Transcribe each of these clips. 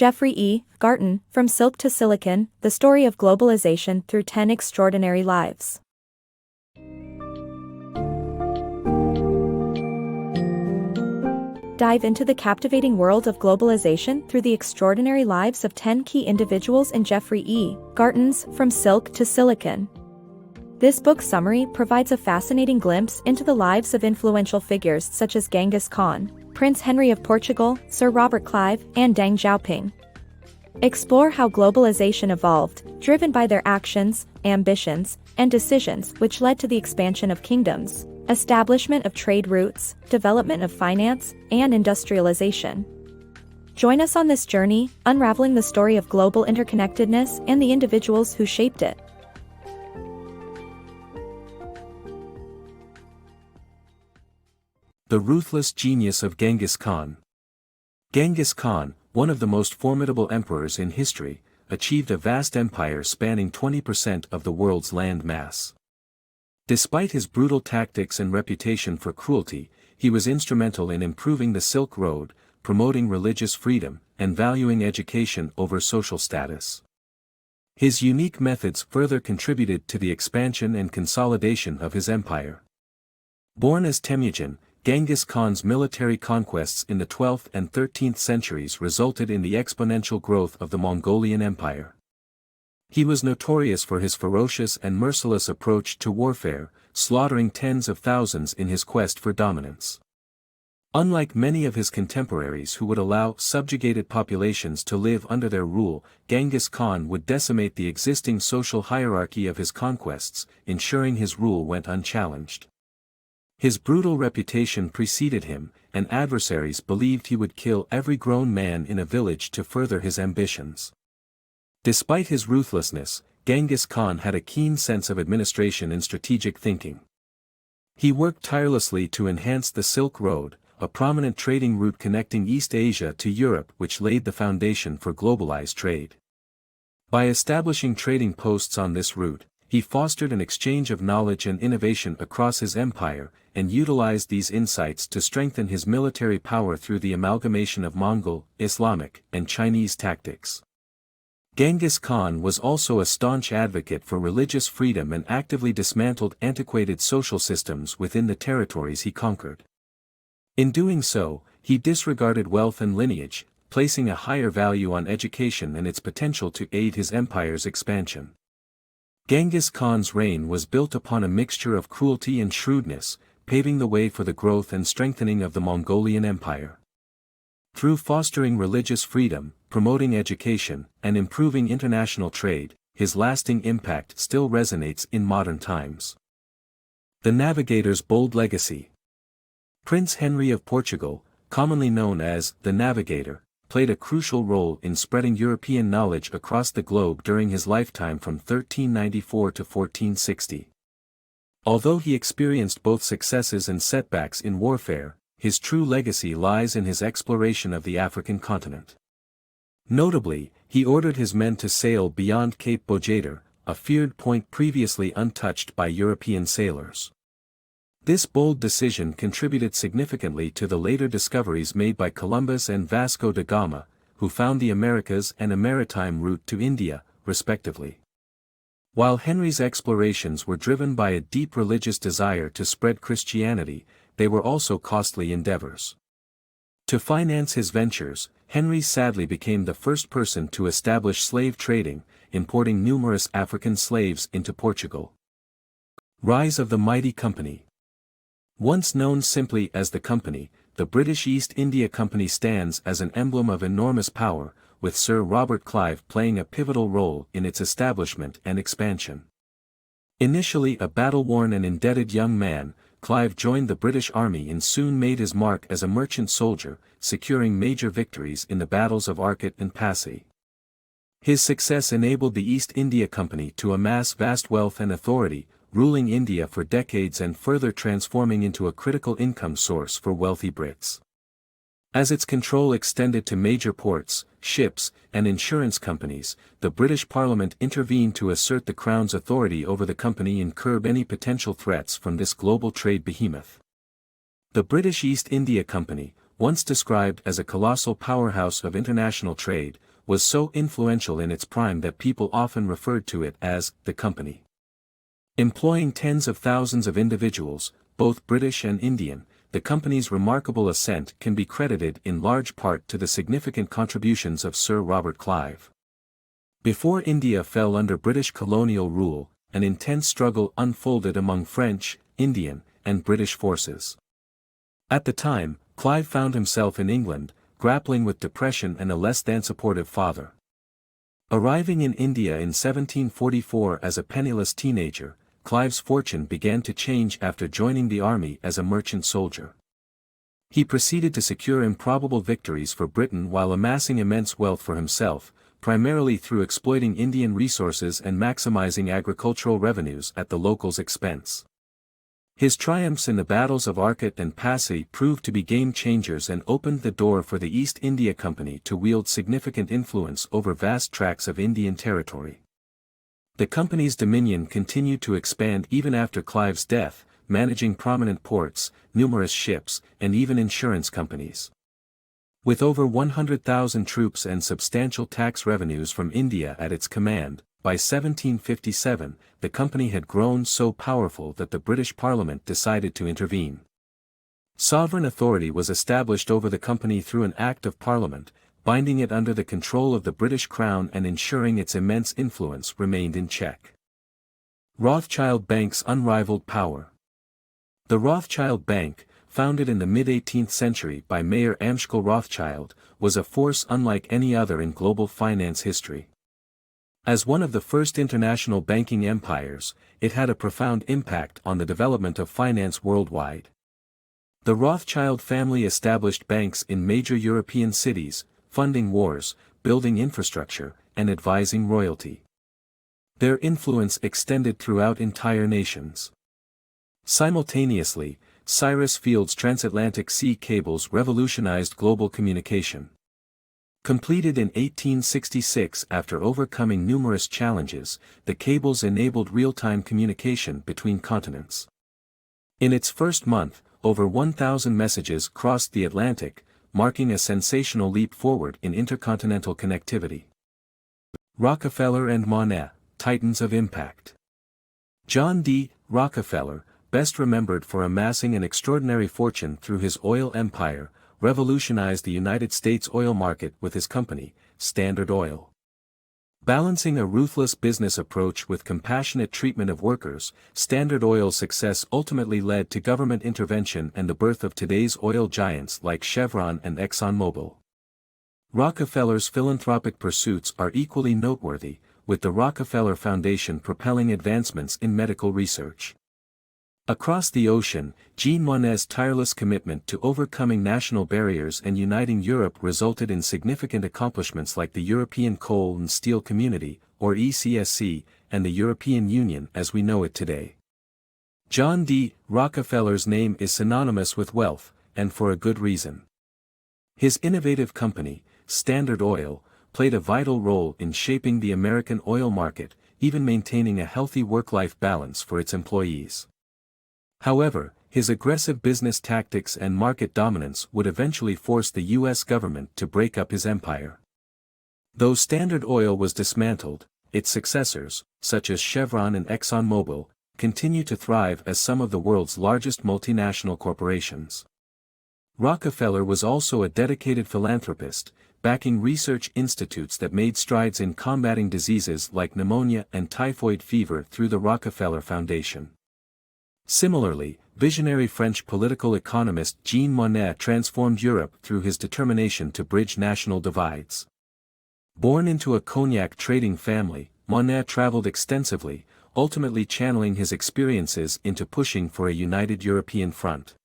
Jeffrey E. Garten, From Silk to Silicon, The Story of Globalization Through 10 Extraordinary Lives. Dive into the captivating world of globalization through the extraordinary lives of 10 key individuals in Jeffrey E. Garten's From Silk to Silicon. This book summary provides a fascinating glimpse into the lives of influential figures such as Genghis Khan, Prince Henry of Portugal, Sir Robert Clive, and Deng Xiaoping. Explore how globalization evolved, driven by their actions, ambitions, and decisions which led to the expansion of kingdoms, establishment of trade routes, development of finance, and industrialization. Join us on this journey, unraveling the story of global interconnectedness and the individuals who shaped it. The ruthless genius of Genghis Khan. Genghis Khan, one of the most formidable emperors in history, achieved a vast empire spanning 20% of the world's land mass. Despite his brutal tactics and reputation for cruelty, he was instrumental in improving the Silk Road, promoting religious freedom, and valuing education over social status. His unique methods further contributed to the expansion and consolidation of his empire. Born as Temujin, Genghis Khan's military conquests in the 12th and 13th centuries resulted in the exponential growth of the Mongolian Empire. He was notorious for his ferocious and merciless approach to warfare, slaughtering tens of thousands in his quest for dominance. Unlike many of his contemporaries who would allow subjugated populations to live under their rule, Genghis Khan would decimate the existing social hierarchy of his conquests, ensuring his rule went unchallenged. His brutal reputation preceded him, and adversaries believed he would kill every grown man in a village to further his ambitions. Despite his ruthlessness, Genghis Khan had a keen sense of administration and strategic thinking. He worked tirelessly to enhance the Silk Road, a prominent trading route connecting East Asia to Europe which laid the foundation for globalized trade. By establishing trading posts on this route, he fostered an exchange of knowledge and innovation across his empire, and utilized these insights to strengthen his military power through the amalgamation of Mongol, Islamic, and Chinese tactics. Genghis Khan was also a staunch advocate for religious freedom and actively dismantled antiquated social systems within the territories he conquered. In doing so, he disregarded wealth and lineage, placing a higher value on education and its potential to aid his empire's expansion. Genghis Khan's reign was built upon a mixture of cruelty and shrewdness, paving the way for the growth and strengthening of the Mongolian Empire. Through fostering religious freedom, promoting education, and improving international trade, his lasting impact still resonates in modern times. The Navigator's bold legacy. Prince Henry of Portugal, commonly known as the Navigator, played a crucial role in spreading European knowledge across the globe during his lifetime from 1394 to 1460. Although he experienced both successes and setbacks in warfare, his true legacy lies in his exploration of the African continent. Notably, he ordered his men to sail beyond Cape Bojador, a feared point previously untouched by European sailors. This bold decision contributed significantly to the later discoveries made by Columbus and Vasco da Gama, who found the Americas and a maritime route to India, respectively. While Henry's explorations were driven by a deep religious desire to spread Christianity, they were also costly endeavors. To finance his ventures, Henry sadly became the first person to establish slave trading, importing numerous African slaves into Portugal. Rise of the Mighty Company. Once known simply as the Company, the British East India Company stands as an emblem of enormous power, with Sir Robert Clive playing a pivotal role in its establishment and expansion. Initially a battle-worn and indebted young man, Clive joined the British Army and soon made his mark as a merchant soldier, securing major victories in the battles of Arcot and Passy. His success enabled the East India Company to amass vast wealth and authority, ruling India for decades and further transforming into a critical income source for wealthy Brits. As its control extended to major ports, ships, and insurance companies, the British Parliament intervened to assert the Crown's authority over the company and curb any potential threats from this global trade behemoth. The British East India Company, once described as a colossal powerhouse of international trade, was so influential in its prime that people often referred to it as the company. Employing tens of thousands of individuals, both British and Indian, the company's remarkable ascent can be credited in large part to the significant contributions of Sir Robert Clive. Before India fell under British colonial rule, an intense struggle unfolded among French, Indian, and British forces. At the time, Clive found himself in England, grappling with depression and a less-than-supportive father. Arriving in India in 1744 as a penniless teenager, Clive's fortune began to change after joining the army as a merchant soldier. He proceeded to secure improbable victories for Britain while amassing immense wealth for himself, primarily through exploiting Indian resources and maximizing agricultural revenues at the locals' expense. His triumphs in the battles of Arcot and Passy proved to be game-changers and opened the door for the East India Company to wield significant influence over vast tracts of Indian territory. The company's dominion continued to expand even after Clive's death, managing prominent ports, numerous ships, and even insurance companies. With over 100,000 troops and substantial tax revenues from India at its command, by 1757, the company had grown so powerful that the British Parliament decided to intervene. Sovereign authority was established over the company through an Act of Parliament, binding it under the control of the British Crown and ensuring its immense influence remained in check. Rothschild Bank's unrivaled power. The Rothschild Bank, founded in the mid-18th century by Mayor Amschel Rothschild, was a force unlike any other in global finance history. As one of the first international banking empires, it had a profound impact on the development of finance worldwide. The Rothschild family established banks in major European cities, funding wars, building infrastructure, and advising royalty. Their influence extended throughout entire nations. Simultaneously, Cyrus Field's transatlantic sea cables revolutionized global communication. Completed in 1866 after overcoming numerous challenges, the cables enabled real-time communication between continents. In its first month, over 1,000 messages crossed the Atlantic, marking a sensational leap forward in intercontinental connectivity. Rockefeller and Monnet, titans of impact. John D. Rockefeller, best remembered for amassing an extraordinary fortune through his oil empire, revolutionized the United States oil market with his company, Standard Oil. Balancing a ruthless business approach with compassionate treatment of workers, Standard Oil's success ultimately led to government intervention and the birth of today's oil giants like Chevron and ExxonMobil. Rockefeller's philanthropic pursuits are equally noteworthy, with the Rockefeller Foundation propelling advancements in medical research. Across the ocean, Jean Monnet's tireless commitment to overcoming national barriers and uniting Europe resulted in significant accomplishments like the European Coal and Steel Community, or ECSC, and the European Union as we know it today. John D. Rockefeller's name is synonymous with wealth, and for a good reason. His innovative company, Standard Oil, played a vital role in shaping the American oil market, even maintaining a healthy work-life balance for its employees. However, his aggressive business tactics and market dominance would eventually force the U.S. government to break up his empire. Though Standard Oil was dismantled, its successors, such as Chevron and ExxonMobil, continue to thrive as some of the world's largest multinational corporations. Rockefeller was also a dedicated philanthropist, backing research institutes that made strides in combating diseases like pneumonia and typhoid fever through the Rockefeller Foundation. Similarly, visionary French political economist Jean Monnet transformed Europe through his determination to bridge national divides. Born into a cognac trading family, Monnet traveled extensively, ultimately channeling his experiences into pushing for a united European front.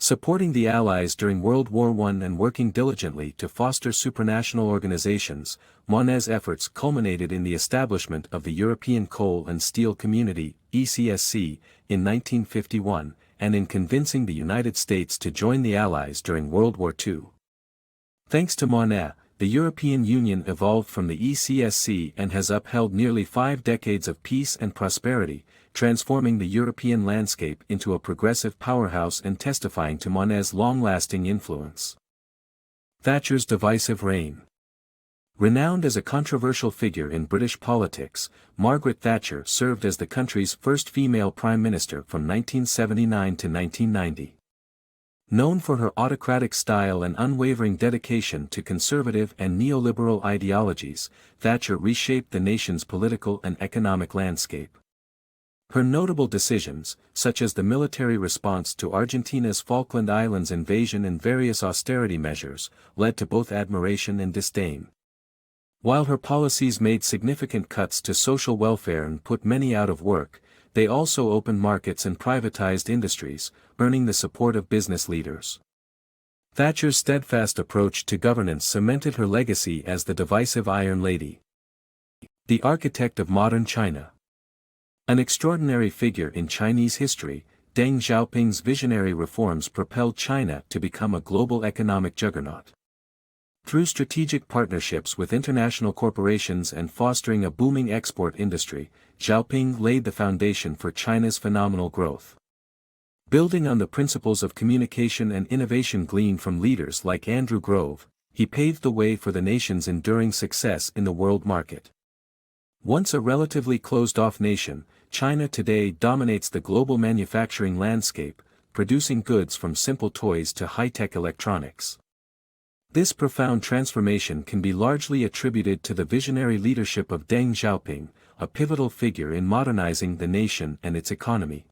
Supporting the Allies during World War I and working diligently to foster supranational organizations, Monnet's efforts culminated in the establishment of the European Coal and Steel Community, ECSC, in 1951, and in convincing the United States to join the Allies during World War II. Thanks to Monnet, the European Union evolved from the ECSC and has upheld nearly 5 decades of peace and prosperity, transforming the European landscape into a progressive powerhouse and testifying to Monnet's long-lasting influence. Thatcher's divisive reign. Renowned as a controversial figure in British politics, Margaret Thatcher served as the country's first female prime minister from 1979 to 1990. Known for her autocratic style and unwavering dedication to conservative and neoliberal ideologies, Thatcher reshaped the nation's political and economic landscape. Her notable decisions, such as the military response to Argentina's Falkland Islands invasion and various austerity measures, led to both admiration and disdain. While her policies made significant cuts to social welfare and put many out of work, they also opened markets and privatized industries, earning the support of business leaders. Thatcher's steadfast approach to governance cemented her legacy as the divisive Iron Lady. The architect of modern China. An extraordinary figure in Chinese history, Deng Xiaoping's visionary reforms propelled China to become a global economic juggernaut. Through strategic partnerships with international corporations and fostering a booming export industry, Xiaoping laid the foundation for China's phenomenal growth. Building on the principles of communication and innovation gleaned from leaders like Andrew Grove, he paved the way for the nation's enduring success in the world market. Once a relatively closed-off nation, China today dominates the global manufacturing landscape, producing goods from simple toys to high-tech electronics. This profound transformation can be largely attributed to the visionary leadership of Deng Xiaoping, a pivotal figure in modernizing the nation and its economy.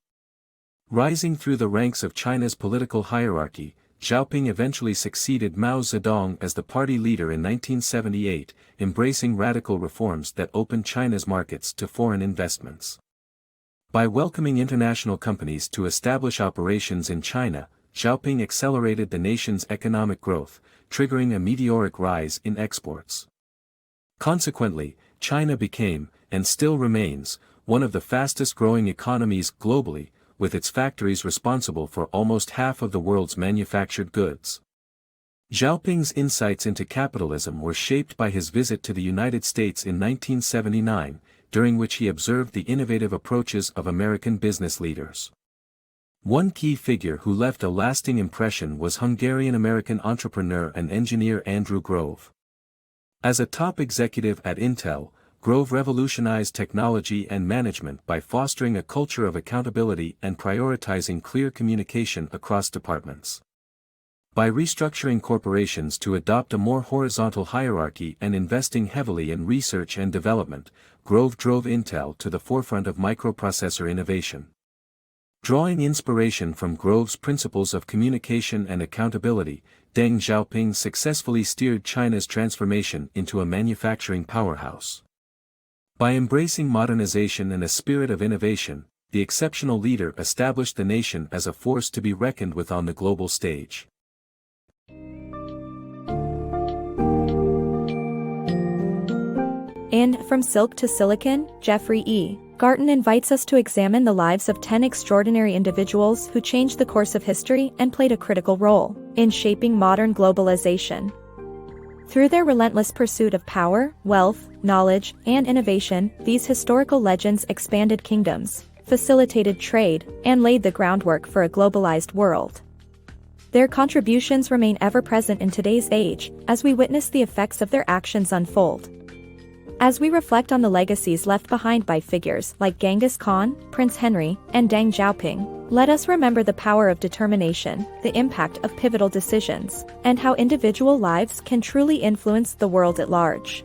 Rising through the ranks of China's political hierarchy, Xiaoping eventually succeeded Mao Zedong as the party leader in 1978, embracing radical reforms that opened China's markets to foreign investments. By welcoming international companies to establish operations in China, Xiaoping accelerated the nation's economic growth, triggering a meteoric rise in exports. Consequently, China became, and still remains, one of the fastest-growing economies globally, with its factories responsible for almost half of the world's manufactured goods. Xiaoping's insights into capitalism were shaped by his visit to the United States in 1979, during which he observed the innovative approaches of American business leaders. One key figure who left a lasting impression was Hungarian-American entrepreneur and engineer Andrew Grove. As a top executive at Intel, Grove revolutionized technology and management by fostering a culture of accountability and prioritizing clear communication across departments. By restructuring corporations to adopt a more horizontal hierarchy and investing heavily in research and development, Grove drove Intel to the forefront of microprocessor innovation. Drawing inspiration from Grove's principles of communication and accountability, Deng Xiaoping successfully steered China's transformation into a manufacturing powerhouse. By embracing modernization and a spirit of innovation, the exceptional leader established the nation as a force to be reckoned with on the global stage. In From Silk to Silicon, Jeffrey E. Garten invites us to examine the lives of 10 extraordinary individuals who changed the course of history and played a critical role in shaping modern globalization. Through their relentless pursuit of power, wealth, knowledge, and innovation, these historical legends expanded kingdoms, facilitated trade, and laid the groundwork for a globalized world. Their contributions remain ever present in today's age, as we witness the effects of their actions unfold. As we reflect on the legacies left behind by figures like Genghis Khan, Prince Henry, and Deng Xiaoping, let us remember the power of determination, the impact of pivotal decisions, and how individual lives can truly influence the world at large.